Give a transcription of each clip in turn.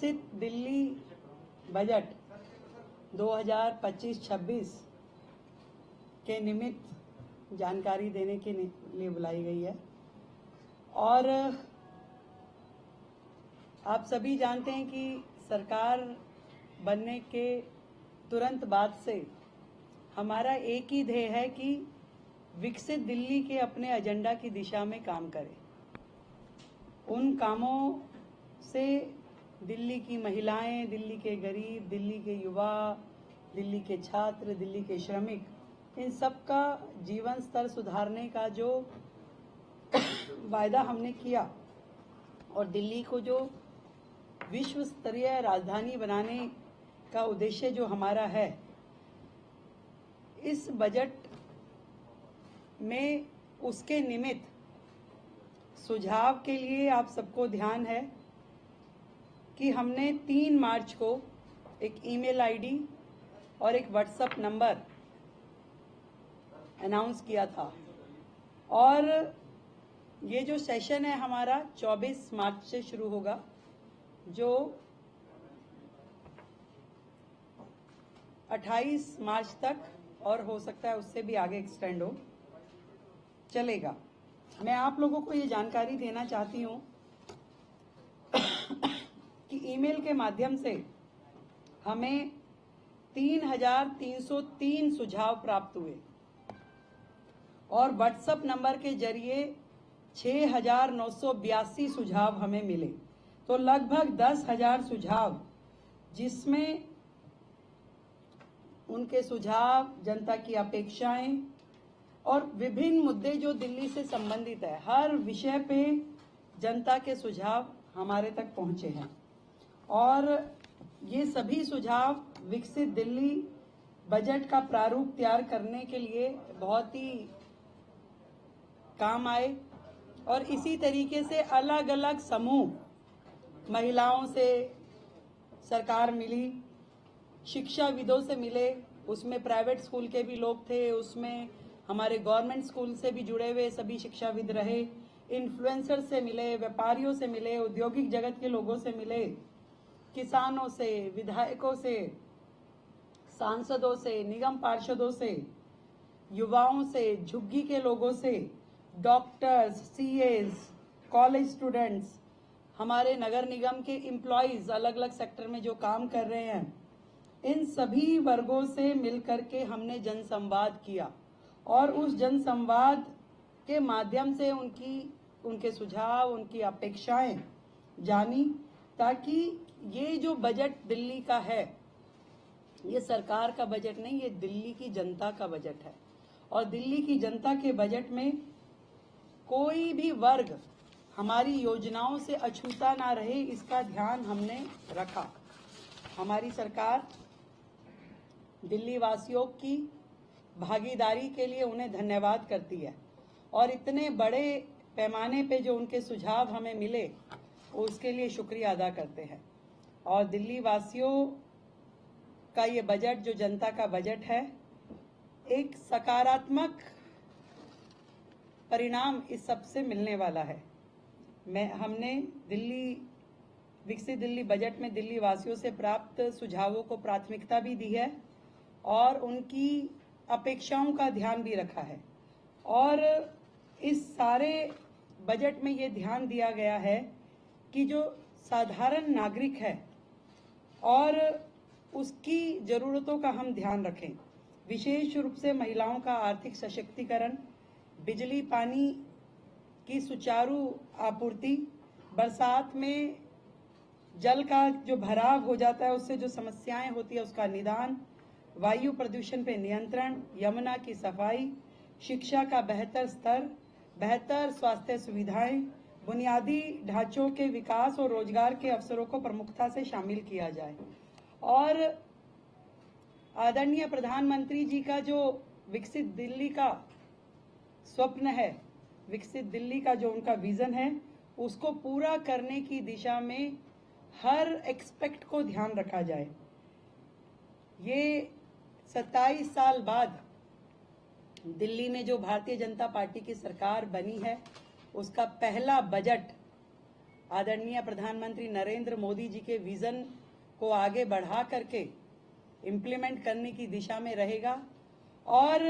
विकसित दिल्ली बजट 2025-26 के निमित्त जानकारी देने के लिए बुलाई गई है। और आप सभी जानते हैं कि सरकार बनने के तुरंत बाद से हमारा एक ही ध्येय है कि विकसित दिल्ली के अपने एजेंडा की दिशा में काम करें। उन कामों से दिल्ली की महिलाएं, दिल्ली के गरीब, दिल्ली के युवा, दिल्ली के छात्र, दिल्ली के श्रमिक, इन सब का जीवन स्तर सुधारने का जो वायदा हमने किया और दिल्ली को जो विश्व स्तरीय राजधानी बनाने का उद्देश्य जो हमारा है, इस बजट में उसके निमित्त सुझाव के लिए आप सबको ध्यान है कि हमने 3 मार्च को एक ईमेल आईडी और एक व्हाट्सएप नंबर अनाउंस किया था। और ये जो सेशन है हमारा 24 मार्च से शुरू होगा, जो 28 मार्च तक और हो सकता है उससे भी आगे एक्सटेंड हो चलेगा। मैं आप लोगों को ये जानकारी देना चाहती हूँ कि ईमेल के माध्यम से हमें 3,303 सुझाव प्राप्त हुए और व्हाट्सएप नंबर के जरिए 6,982 सुझाव हमें मिले। तो लगभग 10,000 सुझाव, जिसमें उनके सुझाव, जनता की अपेक्षाएं और विभिन्न मुद्दे जो दिल्ली से संबंधित है, हर विषय पे जनता के सुझाव हमारे तक पहुंचे हैं। और ये सभी सुझाव विकसित दिल्ली बजट का प्रारूप तैयार करने के लिए बहुत ही काम आए। और इसी तरीके से अलग अलग समूह, महिलाओं से सरकार मिली, शिक्षाविदों से मिले, उसमें प्राइवेट स्कूल के भी लोग थे, उसमें हमारे गवर्नमेंट स्कूल से भी जुड़े हुए सभी शिक्षाविद रहे, इन्फ्लुएंसर से मिले, व्यापारियों से मिले, औद्योगिक जगत के लोगों से मिले, किसानों से, विधायकों से, सांसदों से, निगम पार्षदों से, युवाओं से, झुग्गी के लोगों से, डॉक्टर्स, सीएज, कॉलेज स्टूडेंट्स, हमारे नगर निगम के एम्प्लॉइज अलग अलग सेक्टर में जो काम कर रहे हैं, इन सभी वर्गों से मिलकर के हमने जनसंवाद किया और उस जनसंवाद के माध्यम से उनके सुझाव, उनकी अपेक्षाएं जानी, ताकि ये जो बजट दिल्ली का है, ये सरकार का बजट नहीं, ये दिल्ली की जनता का बजट है। और दिल्ली की जनता के बजट में कोई भी वर्ग हमारी योजनाओं से अछूता ना रहे, इसका ध्यान हमने रखा। हमारी सरकार दिल्ली वासियों की भागीदारी के लिए उन्हें धन्यवाद करती है और इतने बड़े पैमाने पे जो उनके सुझाव हमें मिले उसके लिए शुक्रिया अदा करते हैं। और दिल्ली वासियों का ये बजट, जो जनता का बजट है, एक सकारात्मक परिणाम इस सब से मिलने वाला है। हमने विकसित दिल्ली बजट में दिल्ली वासियों से प्राप्त सुझावों को प्राथमिकता भी दी है और उनकी अपेक्षाओं का ध्यान भी रखा है। और इस सारे बजट में ये ध्यान दिया गया है कि जो साधारण नागरिक है और उसकी जरूरतों का हम ध्यान रखें। विशेष रूप से महिलाओं का आर्थिक सशक्तिकरण, बिजली पानी की सुचारू आपूर्ति, बरसात में जल का जो भराव हो जाता है उससे जो समस्याएं होती है उसका निदान, वायु प्रदूषण पे नियंत्रण, यमुना की सफाई, शिक्षा का बेहतर स्तर, बेहतर स्वास्थ्य सुविधाएं, बुनियादी ढांचों के विकास और रोजगार के अवसरों को प्रमुखता से शामिल किया जाए। और आदरणीय प्रधानमंत्री जी का जो विकसित दिल्ली का स्वप्न है, विकसित दिल्ली का जो उनका विजन है, उसको पूरा करने की दिशा में हर एक्सपेक्ट को ध्यान रखा जाए। ये 27 साल बाद दिल्ली में जो भारतीय जनता पार्टी की सरकार बनी है, उसका पहला बजट आदरणीय प्रधानमंत्री नरेंद्र मोदी जी के विजन को आगे बढ़ा करके इम्प्लीमेंट करने की दिशा में रहेगा। और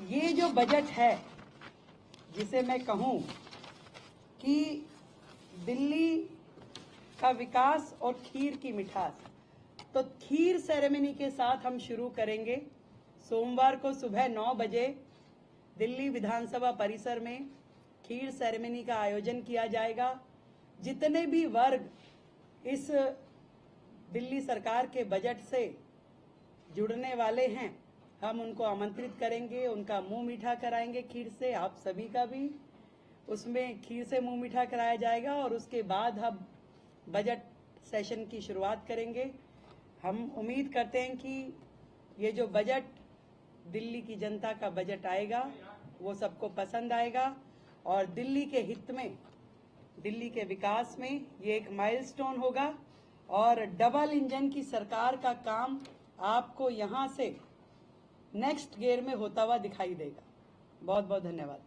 ये जो बजट है, जिसे मैं कहूं कि दिल्ली का विकास और खीर की मिठास, तो खीर सेरेमनी के साथ हम शुरू करेंगे। सोमवार को सुबह 9 बजे दिल्ली विधानसभा परिसर में खीर सेरेमनी का आयोजन किया जाएगा। जितने भी वर्ग इस दिल्ली सरकार के बजट से जुड़ने वाले हैं, हम उनको आमंत्रित करेंगे, उनका मुंह मीठा कराएंगे खीर से। आप सभी का भी उसमें खीर से मुंह मीठा कराया जाएगा और उसके बाद हम बजट सेशन की शुरुआत करेंगे। हम उम्मीद करते हैं कि ये जो बजट दिल्ली की जनता का बजट आएगा वो सबको पसंद आएगा और दिल्ली के हित में, दिल्ली के विकास में ये एक माइलस्टोन होगा और डबल इंजन की सरकार का काम आपको यहां से नेक्स्ट गियर में होता हुआ दिखाई देगा। बहुत बहुत धन्यवाद।